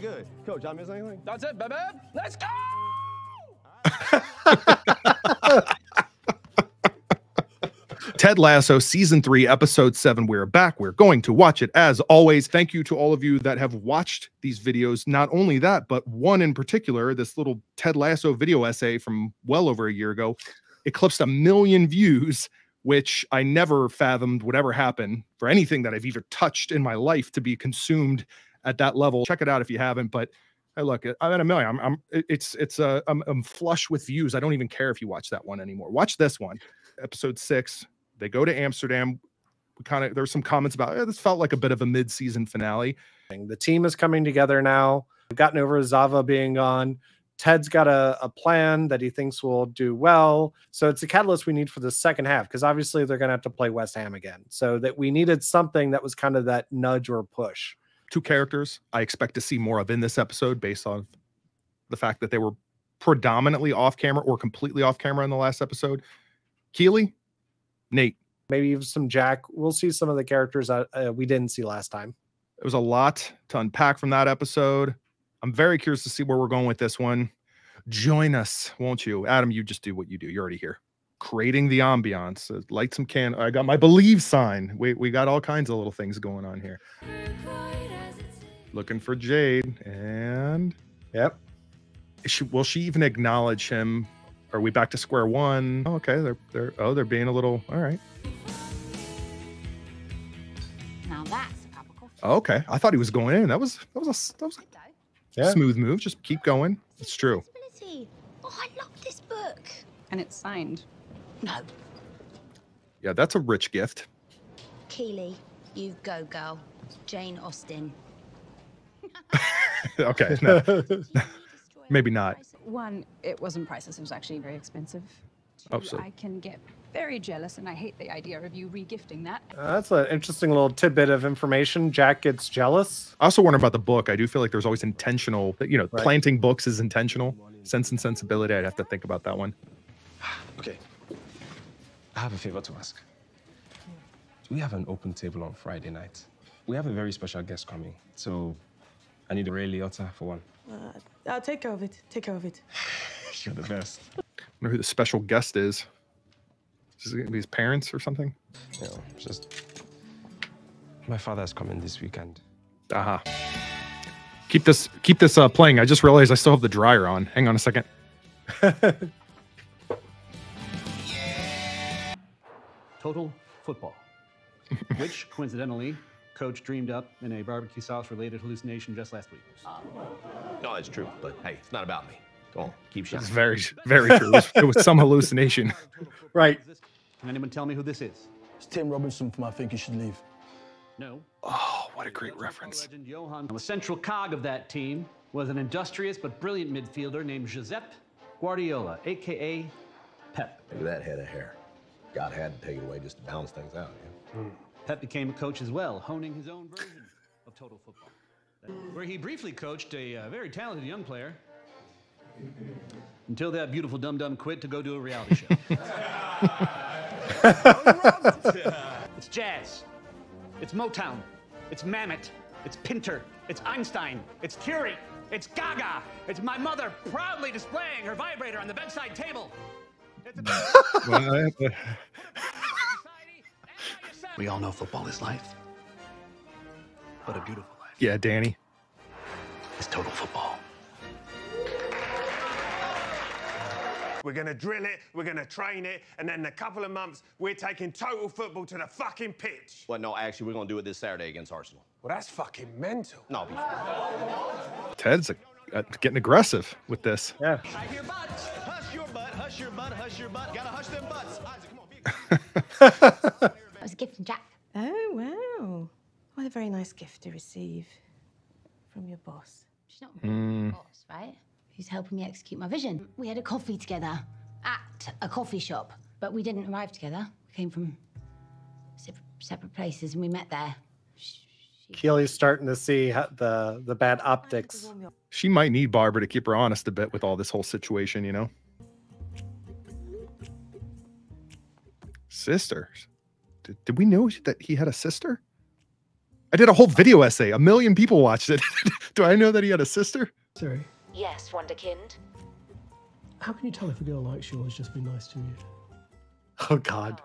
Good. Coach, I miss anything? That's it, baby. Let's go! Ted Lasso season 3 episode 7. We're back. We're going to watch it as always. Thank you to all of you that have watched these videos. Not only that, but one in particular, this little Ted Lasso video essay from well over a year ago, eclipsed 1 million views, which I never fathomed would ever happen for anything that I've even touched in my life to be consumed at that level. Check it out if you haven't. But hey, look, I'm at 1 million. I'm flush with views. I don't even care if you watch that one anymore. Watch this one, episode 6. They go to Amsterdam. There's some comments about this felt like a bit of a mid-season finale. The team is coming together now. We've gotten over Zava being gone. Ted's got a plan that he thinks will do well. So it's a catalyst we need for the second half, because obviously they're going to have to play West Ham again. So that we needed something that was kind of that nudge or push. 2 characters I expect to see more of in this episode based on the fact that they were predominantly off camera or completely off camera in the last episode. Keely, Nate. Maybe even some Jack. We'll see some of the characters that we didn't see last time. There was a lot to unpack from that episode. I'm very curious to see where we're going with this one. Join us, won't you? Adam, you just do what you do. You're already here. Creating the ambiance. Light some candles. I got my believe sign. We got all kinds of little things going on here. Looking for Jade. And yep. Will she even acknowledge him? Are we back to square one? Oh, okay, they're being a little all right. Now that's a cup of coffee. Oh, okay, I thought he was going in. That was a smooth move. Just keep going. It's true. Oh, I love this book. And it's signed. No. Yeah, that's a rich gift. Keely, you go, girl. Jane Austen. Okay, no. Maybe not. One, it wasn't priceless. It was actually very expensive. Oh, so. I can get very jealous, and I hate the idea of you regifting that. That's an interesting little tidbit of information. Jack gets jealous. I also wonder about the book. I do feel like there's always intentional, right. Planting books is intentional. Sense and Sensibility. I'd have to think about that one. Okay. I have a favor to ask. Do we have an open table on Friday night? We have a very special guest coming, so I need a Ray Liotta for one. I'll take care of it. Take care of it. You're the best. I wonder who the special guest is. Is it going to be his parents or something? You know, just my father's coming this weekend. Aha. Keep this playing. I just realized I still have the dryer on. Hang on a second. Total Football, which coincidentally Coach dreamed up in a barbecue sauce related hallucination just last week. No, that's true, but hey, it's not about me. Go on, keep shining. It's very, very true. It was some hallucination. Right. Can anyone tell me who this is? It's Tim Robinson from I Think You Should Leave. No. Oh, what a great reference. Legend Johan. The central cog of that team was an industrious but brilliant midfielder named Giuseppe Guardiola, a.k.a. Pep. Look at that head of hair. God had to take it away just to balance things out. Yeah? Pep became a coach as well, honing his own version of Total Football, where he briefly coached a very talented young player until that beautiful dum-dum quit to go do a reality show. It's jazz. It's Motown. It's Mammoth. It's Pinter. It's Einstein. It's Curie. It's Gaga. It's my mother proudly displaying her vibrator on the bedside table. We all know football is life. But a beautiful life. Yeah, Danny. It's Total Football. We're going to drill it, we're going to train it, and then in a couple of months, we're taking Total Football to the fucking pitch. Well, no, actually, we're going to do it this Saturday against Arsenal. Well, that's fucking mental. No, Ted's getting aggressive with this. Yeah. I hear butts. Hush your butt, hush your butt, hush your butt. Gotta hush them butts. Isaac, come on, That was a gift from Jack. Oh, wow. What a very nice gift to receive from your boss. She's not my boss, right? Who's helping me execute my vision. We had a coffee together at a coffee shop, but we didn't arrive together. We came from separate places, and we met there. Keely's starting to see the bad optics. She might need Barbara to keep her honest a bit with all this whole situation, you know? Sisters. Did we know that he had a sister? I did a whole video essay. 1 million people watched it. Do I know that he had a sister? Sorry. Yes, Wonderkind. How can you tell if a girl likes you or has just been nice to you? Oh, God.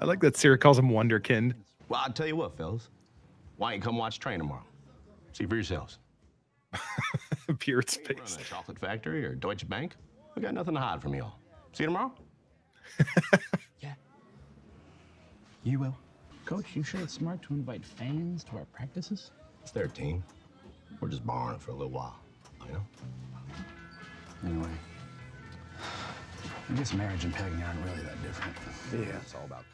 I like that Sarah calls him Wonderkind. Well, I'll tell you what, fellas. Why ain't come watch Train tomorrow? See for yourselves. Beard's Run face. a chocolate factory or Deutsche Bank. We got nothing to hide from y'all. See you tomorrow? Yeah. You will. Coach, you sure it's smart to invite fans to our practices? It's their team. We're just borrowing it for a little while, you know? Anyway, I guess marriage and pegging aren't really that different. Yeah, it's all about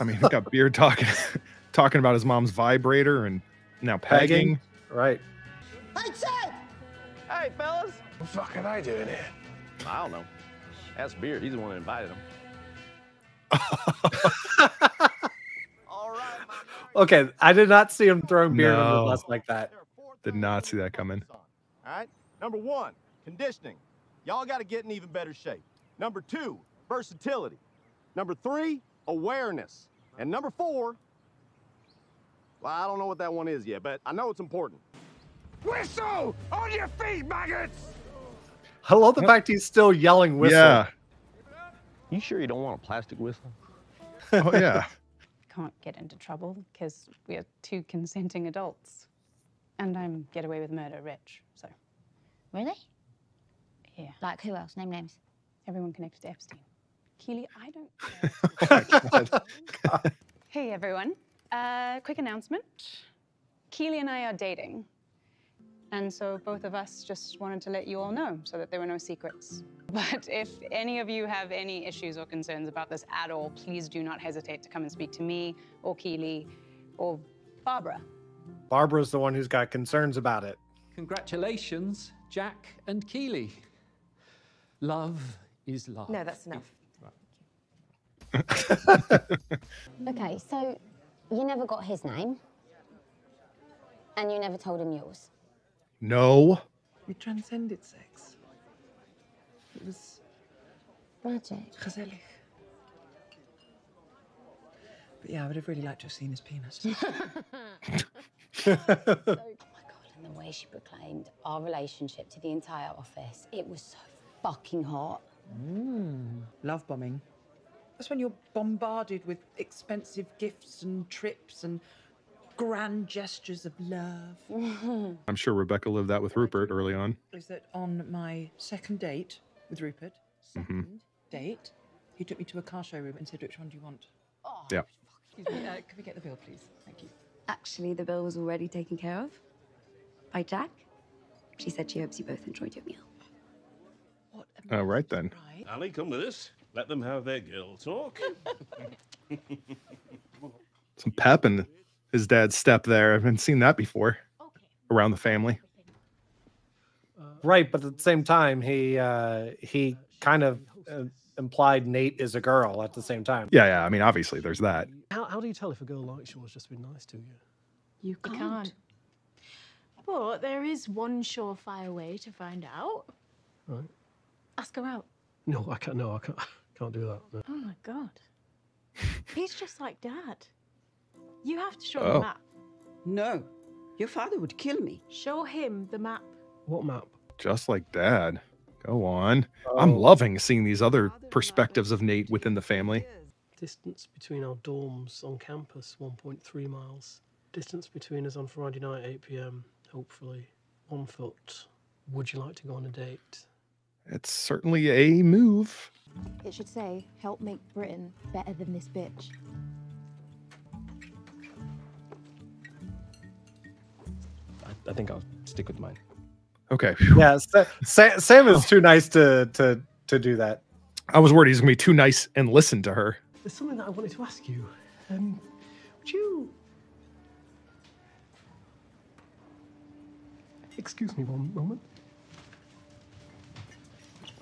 I mean, we got Beard talking about his mom's vibrator and now pegging. Right. Hey, Ted! Hey, fellas! What the fuck are they doing here? I don't know. Ask Beard. He's the one that invited him. Okay, I did not see him throwing Beard on the No. bus like that. Did not see that coming. All right. Number 1, conditioning. Y'all got to get in even better shape. Number 2, versatility. Number 3, awareness. And number 4, well, I don't know what that one is yet, but I know it's important. Whistle! On your feet, maggots! I love the fact he's still yelling whistle. Yeah. You sure you don't want a plastic whistle? Oh, yeah. Can't get into trouble because we are 2 consenting adults. And I'm get away with murder rich, so. Really? Yeah. Like who else? Name names. Everyone connected to Epstein. Keely, I don't care. Hey, everyone. Quick announcement. Keely and I are dating. And so both of us just wanted to let you all know so that there were no secrets. But if any of you have any issues or concerns about this at all, please do not hesitate to come and speak to me or Keely or Barbara. Barbara's the one who's got concerns about it. Congratulations, Jack and Keely. Love is love. No, that's enough. Okay, so you never got his name, and you never told him yours. No. We transcended sex. It was Magic. gezellig. But yeah, I would have really liked to have seen his penis. Oh my God, and the way she proclaimed our relationship to the entire office, it was so fucking hot. Love bombing. That's when you're bombarded with expensive gifts and trips and grand gestures of love. I'm sure Rebecca lived that with Rupert early on. Is that on my second date with Rupert, date, he took me to a car showroom and said, which one do you want? Yeah. Excuse me, can we get the bill, please? Thank you. Actually, the bill was already taken care of by Jack. She said she hopes you both enjoyed your meal. All right, then. Ali, come with us. Let them have their girl talk. Some pep in his dad's step there. I haven't seen that before around the family. Right, but at the same time, he kind of implied Nate is a girl at the same time. Yeah. I mean, obviously, there's that. How do you tell if a girl likes you or has just been nice to you? You can't. But there is one surefire way to find out. Right. Ask her out. No, I can't. No, I can't do that. No. Oh my God. He's just like Dad. You have to show him Oh. the map. No, your father would kill me. Show him the map. What map? Just like Dad. Go on. I'm loving seeing these other perspectives of Nate within the family. Distance between our dorms on campus, 1.3 miles. Distance between us on Friday night, 8 p.m. Hopefully 1 foot. Would you like to go on a date? It's certainly a move. It should say, help make Britain better than this bitch. I think I'll stick with mine. Okay. Yeah, Sam is too nice to do that. I was worried he's going to be too nice and listen to her. There's something that I wanted to ask you. Would you... Excuse me one moment.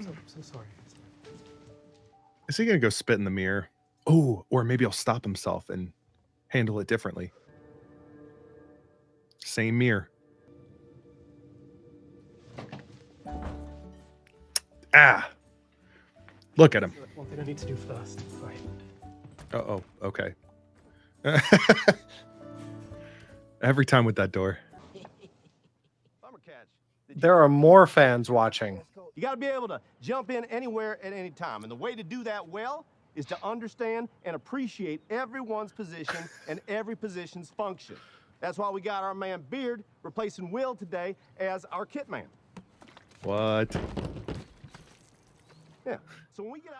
Oh, so sorry. Is he going to go spit in the mirror? Oh, or maybe he'll stop himself and handle it differently. Same mirror. Ah. Look at him. One thing I need to do first. Sorry. Oh, okay. Every time with that door. There are more fans watching. You got to be able to jump in anywhere at any time. And the way to do that well is to understand and appreciate everyone's position and every position's function. That's why we got our man Beard replacing Will today as our kit man. What? Yeah. So when we get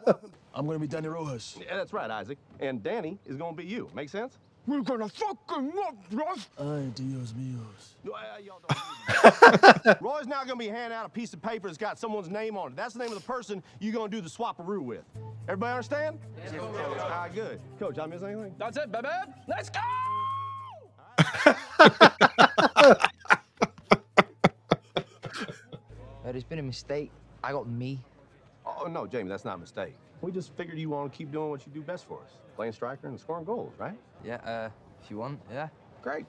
out I'm going to be Danny Rojas. Yeah, that's right, Isaac. And Danny is going to be you. Make sense? We're going to fucking up, bruv. Ay, Dios míos. No, y'all don't Roy's now going to be handing out a piece of paper that's got someone's name on it. That's the name of the person you're going to do the swap-a-roo with. Everybody understand? Yes, all right, good. Coach, I miss anything? That's it, baby. Let's go! There's been a mistake. I got me. Oh, no, Jamie, that's not a mistake. We just figured you want to keep doing what you do best for us. Playing striker and scoring goals, right? Yeah, if you want, yeah. Great.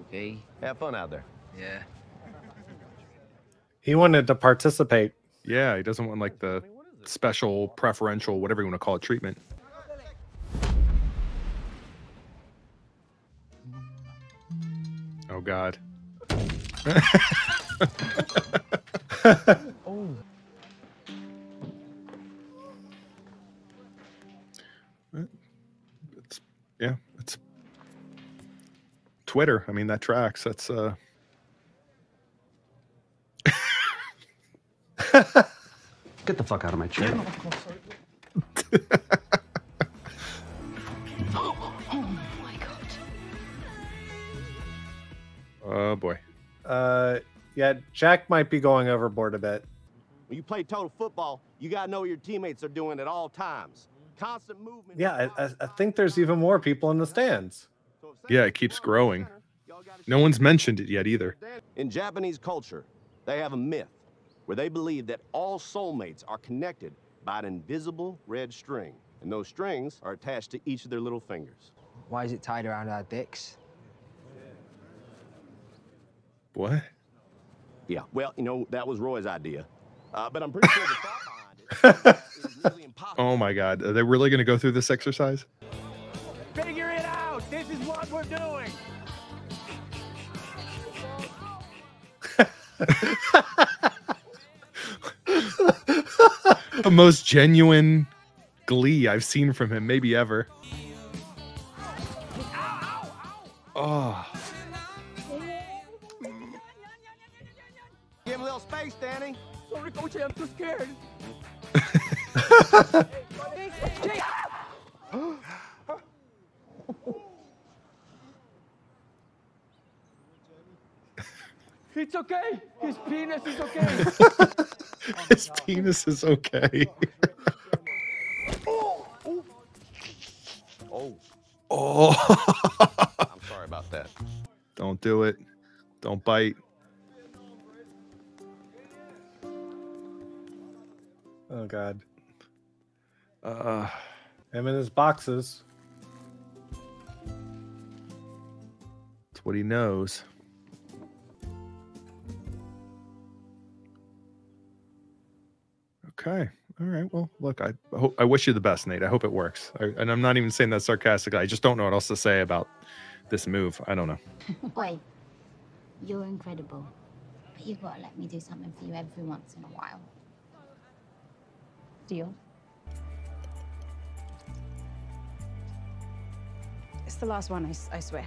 Okay. Have fun out there. Yeah. He wanted to participate. Yeah, he doesn't want like the special, preferential, whatever you want to call it, treatment. Oh God. Oh. It's Twitter. I mean, that tracks. That's Get the fuck out of my chair. Oh my god. Oh boy. Yeah, Jack might be going overboard a bit. When you play total football, you got to know what your teammates are doing at all times. Constant movement. Yeah, I think there's even more people in the stands. Yeah, it keeps growing. No one's mentioned it yet either. In Japanese culture, they have a myth where they believe that all soulmates are connected by an invisible red string. And those strings are attached to each of their little fingers. Why is it tied around our dicks? What? Yeah, well, you know, that was Roy's idea. But I'm pretty sure the thought behind it is really impossible. Oh my God. Are they really going to go through this exercise? Figure it out. This is what we're doing. The most genuine glee I've seen from him, maybe ever. Oh. Give him a little space, Danny. Sorry, Coach, I'm too scared. It's okay. His penis is okay. His penis is okay. Oh. I'm sorry about that. Don't do it. Don't bite. Oh God. Him in his boxes. That's what he knows. Okay. All right. Well, look, I wish you the best, Nate. I hope it works. And I'm not even saying that sarcastically. I just don't know what else to say about this move. I don't know. Wait, you're incredible. But you've got to let me do something for you every once in a while. Deal? It's the last one, I swear.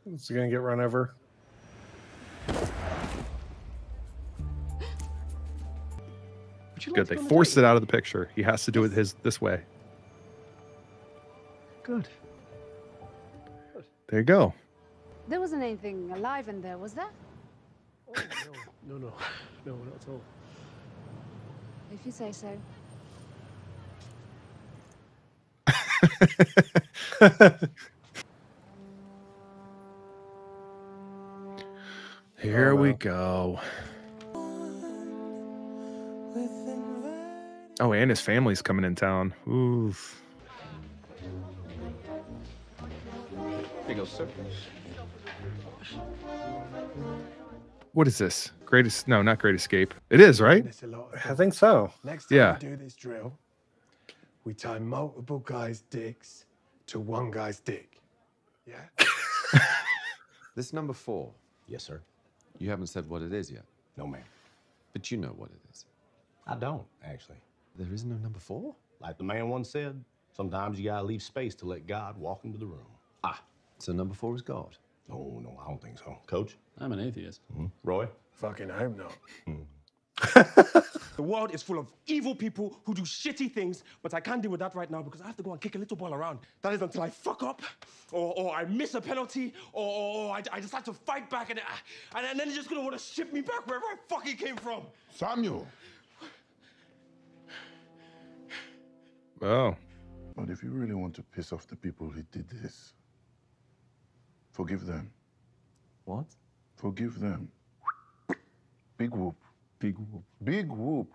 Is he gonna get run over? Good. They forced it out of the picture. He has to do it this way. Good. There you go. There wasn't anything alive in there, was there? Oh, no, no, not at all. If you say so. Here we go. Oh, and his family's coming in town. Oof. Here you go, sir. What is this? Greatest? No, not Great Escape. It is, right? I think so. Next time Yeah. we do this drill, we tie multiple guys' dicks to one guy's dick. Yeah? This number 4. Yes, sir. You haven't said what it is yet. No, ma'am. But you know what it is. I don't, actually. There is no number 4? Like the man once said, sometimes you gotta leave space to let God walk into the room. Ah, so number 4 is God. Oh, no, I don't think so. Coach? I'm an atheist. Roy? Fucking hope not. The world is full of evil people who do shitty things, but I can't deal with that right now because I have to go and kick a little ball around. That is until I fuck up, or I miss a penalty, or I decide to fight back, and then they're just gonna want to ship me back wherever I fucking came from. Samuel! Oh. But if you really want to piss off the people who did this, forgive them. What? Forgive them. Big whoop. Big whoop. Big whoop.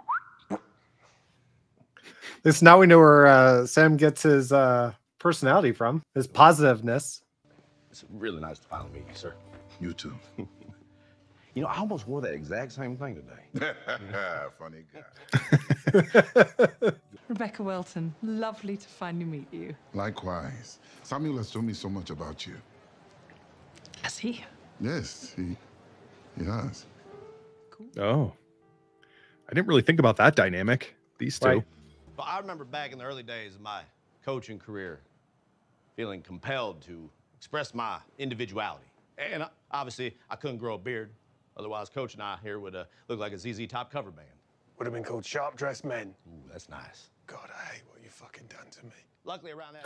This now we know where Sam gets his personality from, his positiveness. It's really nice to finally meet you, sir. You too. You know, I almost wore that exact same thing today. Funny guy. Rebecca Welton, lovely to finally meet you. Likewise. Samuel has told me so much about you. Has he? Yes, he has. Oh. I didn't really think about that dynamic. These two. Right. Well, I remember back in the early days of my coaching career, feeling compelled to express my individuality. And obviously, I couldn't grow a beard. Otherwise, Coach and I here would look like a ZZ Top cover band. Would have been called Sharp Dressed Men. Ooh, that's nice. God, I hate what you fucking done to me. Luckily, around that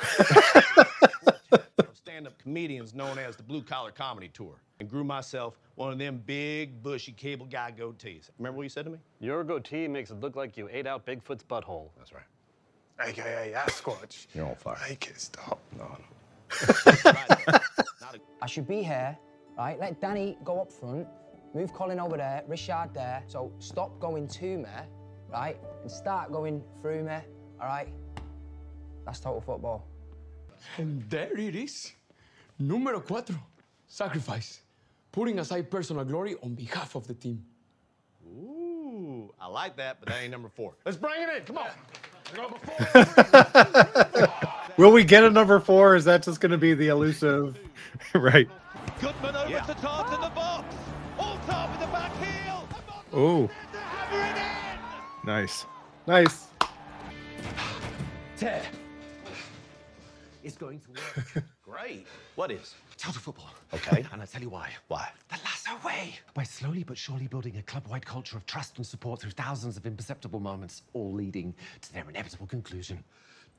stand-up comedians known as the Blue Collar Comedy Tour, and grew myself one of them big, bushy cable guy goatees. Remember what you said to me? Your goatee makes it look like you ate out Bigfoot's butthole. That's right. AKA Sasquatch. You're on fire. Make it stop. No. I should be here, right? Let Danny go up front, move Colin over there, Richard there. So stop going to me, right? And start going through me, all right? That's total football. And there it is. Número 4. Sacrifice. Putting aside personal glory on behalf of the team. Ooh, I like that, but that ain't number 4. Let's bring it in. Come on. Will we get a number 4? Or is that just going to be the elusive? Right. Goodman over to Todd in the box. All top with the back heel. Oh. Nice. Nice. Ted. It's going to work. Great. What is? Total football. Okay. And I'll tell you why. Why? The lasso way. By slowly but surely building a club-wide culture of trust and support through thousands of imperceptible moments, all leading to their inevitable conclusion.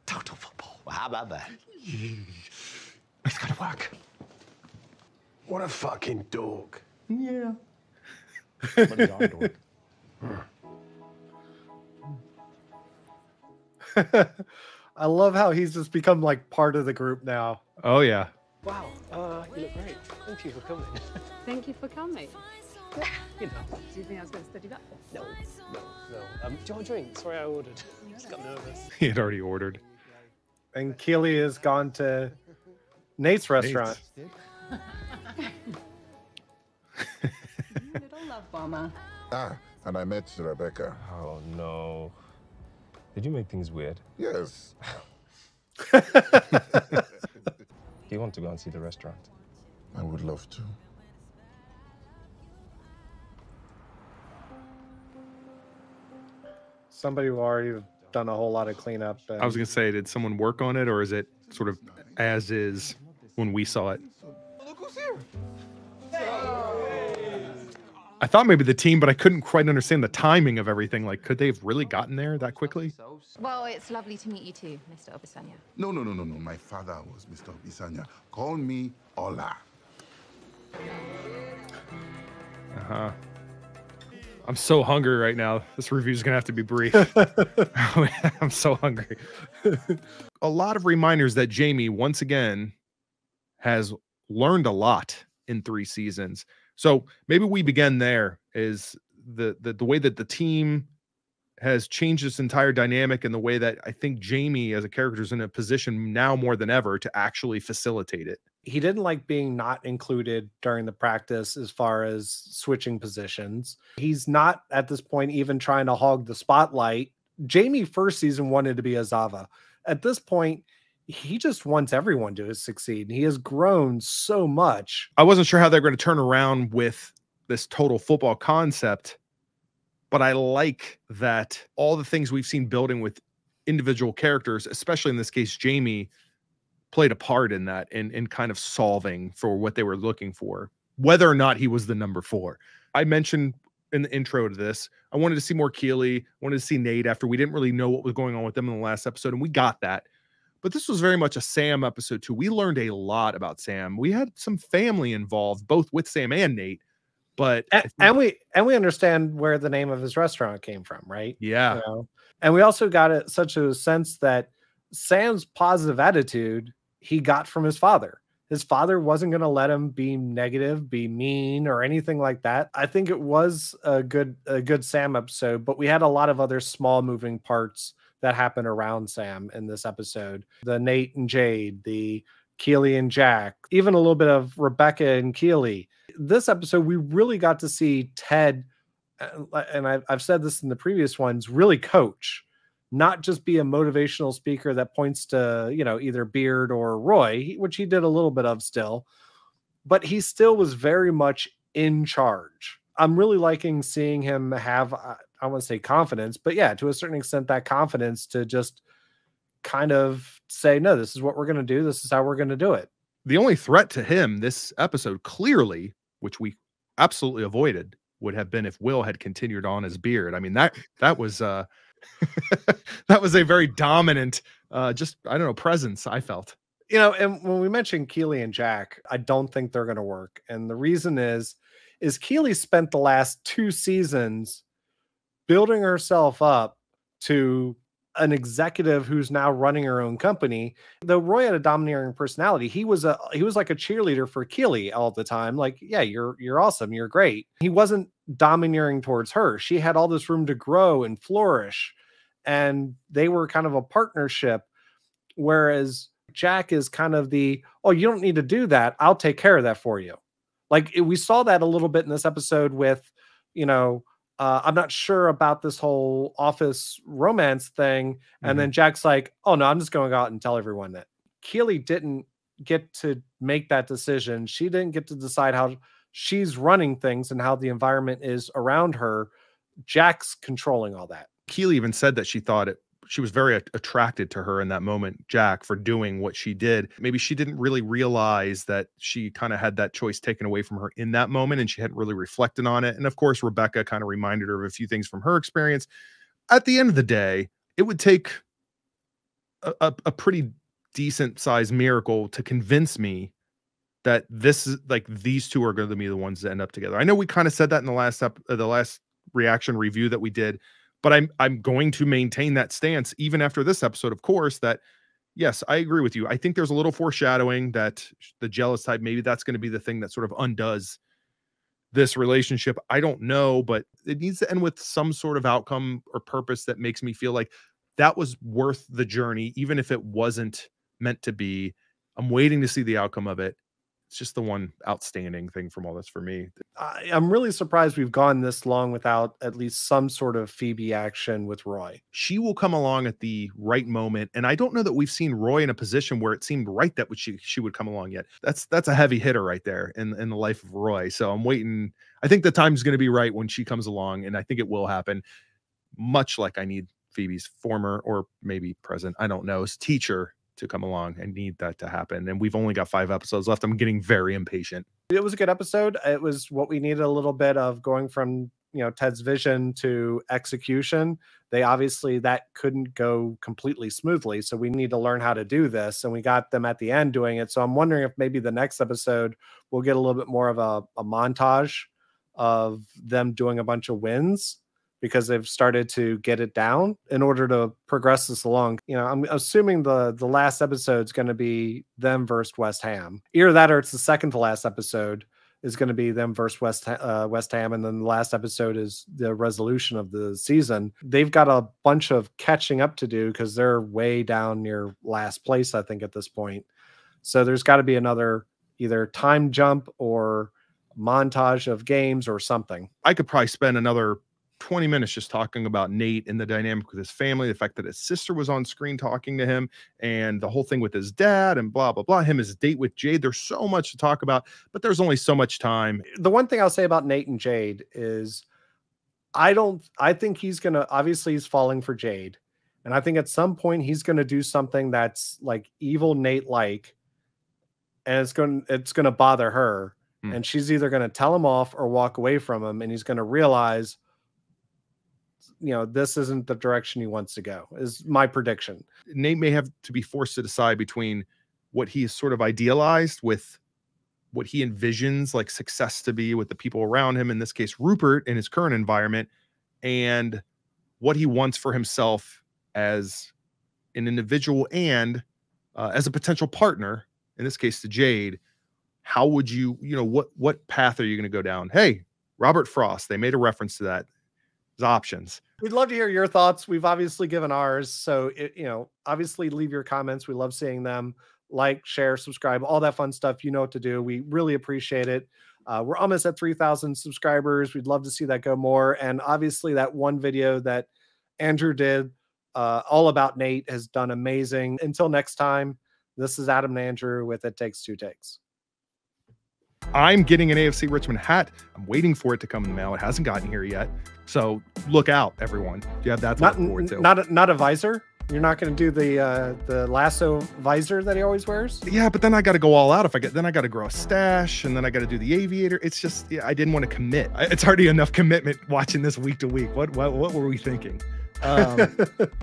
Total football. Well, how about that? It's gotta work. What a fucking dork. Yeah. But he's our dork. I love how he's just become like part of the group now. Oh, yeah. Wow, you look great. Thank you for coming. Thank you for coming. You know. Do you think I was going to study that? No. Do you want a drink? Sorry, I ordered. Just got nervous. He had already ordered. And Keely has gone to Nate's restaurant. Little love bomber. Ah, and I met Rebecca. Oh, no. Did you make things weird? Yes. Do you want to go and see the restaurant? I would love to. Somebody who already done a whole lot of cleanup. I was going to say, did someone work on it, or is it sort of as is when we saw it? Look who's here. I thought maybe the team, but I couldn't quite understand the timing of everything. Like, could they have really gotten there that quickly? Well, it's lovely to meet you too, Mr. Obisanya. No. My father was Mr. Obisanya. Call me Ola. Uh-huh. I'm so hungry right now. This review is going to have to be brief. I'm so hungry. A lot of reminders that Jamie, once again, has learned a lot in 3 seasons. So maybe we begin there, is the way that the team has changed this entire dynamic in the way that I think Jamie as a character is in a position now more than ever to actually facilitate it. He didn't like being not included during the practice as far as switching positions. He's not at this point even trying to hog the spotlight. Jamie first season wanted to be a Zava. At this point, he just wants everyone to succeed. He has grown so much. I wasn't sure how they're going to turn around with this total football concept, but I like that all the things we've seen building with individual characters, especially in this case, Jamie, played a part in that, in kind of solving for what they were looking for, whether or not he was the number 4. I mentioned in the intro to this, I wanted to see more Keeley, wanted to see Nate after we didn't really know what was going on with them in the last episode, and we got that. But this was very much a Sam episode too. We learned a lot about Sam. We had some family involved, both with Sam and Nate. But and we understand where the name of his restaurant came from, right? Yeah. You know? And we also got such a sense that Sam's positive attitude he got from his father. His father wasn't going to let him be negative, be mean, or anything like that. I think it was a good Sam episode, but we had a lot of other small moving parts that happened around Sam in this episode. The Nate and Jade, the Keeley and Jack, even a little bit of Rebecca and Keeley. This episode, we really got to see Ted, and I've said this in the previous ones, really coach, not just be a motivational speaker that points to, you know, either Beard or Roy, which he did a little bit of still, but he still was very much in charge. I'm really liking seeing him have, I want to say confidence, but yeah, to a certain extent, that confidence to just kind of say, no, this is what we're going to do. This is how we're going to do it. The only threat to him this episode, clearly, which we absolutely avoided, would have been if Will had continued on as Beard. I mean, that was that was a very dominant, just, I don't know, presence, I felt. You know, and when we mentioned Keeley and Jack, I don't think they're going to work. And the reason is Keeley spent the last 2 seasons building herself up to an executive who's now running her own company. Though Roy had a domineering personality, he was like a cheerleader for Keeley all the time. Like, yeah, you're awesome, you're great. He wasn't domineering towards her. She had all this room to grow and flourish, and they were kind of a partnership. Whereas Jack is kind of the, oh, you don't need to do that, I'll take care of that for you. Like, we saw that a little bit in this episode with, you know, I'm not sure about this whole office romance thing. And then Jack's like, oh no, I'm just going out and tell everyone that. Keeley didn't get to make that decision. She didn't get to decide how she's running things and how the environment is around her. Jack's controlling all that. Keeley even said that she thought she was very attracted to her in that moment, Jack, for doing what she did. Maybe she didn't really realize that she kind of had that choice taken away from her in that moment, and she hadn't really reflected on it. And of course, Rebecca kind of reminded her of a few things from her experience. At the end of the day, it would take a pretty decent sized miracle to convince me that this is like, these two are going to be the ones that end up together. I know we kind of said that in the last reaction review that we did, but I'm going to maintain that stance even after this episode, of course, that yes, I agree with you. I think there's a little foreshadowing that the jealous type, maybe that's going to be the thing that sort of undoes this relationship. I don't know, but it needs to end with some sort of outcome or purpose that makes me feel like that was worth the journey, even if it wasn't meant to be. I'm waiting to see the outcome of it. It's just the one outstanding thing from all this for me. I'm really surprised we've gone this long without at least some sort of Phoebe action with Roy. She will come along at the right moment. And I don't know that we've seen Roy in a position where it seemed right that she would come along yet. That's a heavy hitter right there in the life of Roy. So I'm waiting. I think the time's going to be right when she comes along, and I think it will happen. Much like I need Phoebe's former, or maybe present, I don't know, teacher to come along. and need that to happen. And we've only got 5 episodes left. I'm getting very impatient. It was a good episode. It was what we needed, a little bit of going from, you know, Ted's vision to execution. They obviously, that couldn't go completely smoothly. So we need to learn how to do this. And we got them at the end doing it. So I'm wondering if maybe the next episode we'll get a little bit more of a montage of them doing a bunch of wins, because they've started to get it down in order to progress this along. You know, I'm assuming the last episode is going to be them versus West Ham. Either that or it's the second to last episode. is going to be them versus West Ham, and then the last episode is the resolution of the season. They've got a bunch of catching up to do because they're way down near last place, I think, at this point. So there's got to be another either time jump or montage of games or something. I could probably spend another 20 minutes just talking about Nate and the dynamic with his family, the fact that his sister was on screen talking to him, and the whole thing with his dad and blah, blah, blah, his date with Jade. There's so much to talk about, but there's only so much time. The one thing I'll say about Nate and Jade is I think he's going to, obviously he's falling for Jade. And I think at some point he's going to do something that's like evil Nate-like, and it's going to bother her. And she's either going to tell him off or walk away from him. And he's going to realize, you know, this isn't the direction he wants to go, is my prediction. Nate may have to be forced to decide between what he has sort of idealized with what he envisions like success to be with the people around him, in this case, Rupert, in his current environment, and what he wants for himself as an individual and as a potential partner, in this case, to Jade. How would you, what path are you going to go down? Hey, Robert Frost, they made a reference to that. There's options. We'd love to hear your thoughts. We've obviously given ours. So, obviously leave your comments. We love seeing them. Like, share, subscribe, all that fun stuff. You know what to do. We really appreciate it. We're almost at 3,000 subscribers. We'd love to see that go more. And obviously that one video that Andrew did all about Nate has done amazing. Until next time, this is Adam and Andrew with It Takes Two Takes. I'm getting an AFC Richmond hat. I'm waiting for it to come in the mail. It hasn't gotten here yet. So look out, everyone. You have that to look forward to. Not a visor? You're not going to do the lasso visor that he always wears? Yeah, but then I got to go all out. Then I got to grow a stash, and then I got to do the aviator. It's just, I didn't want to commit. It's already enough commitment watching this week to week. What were we thinking?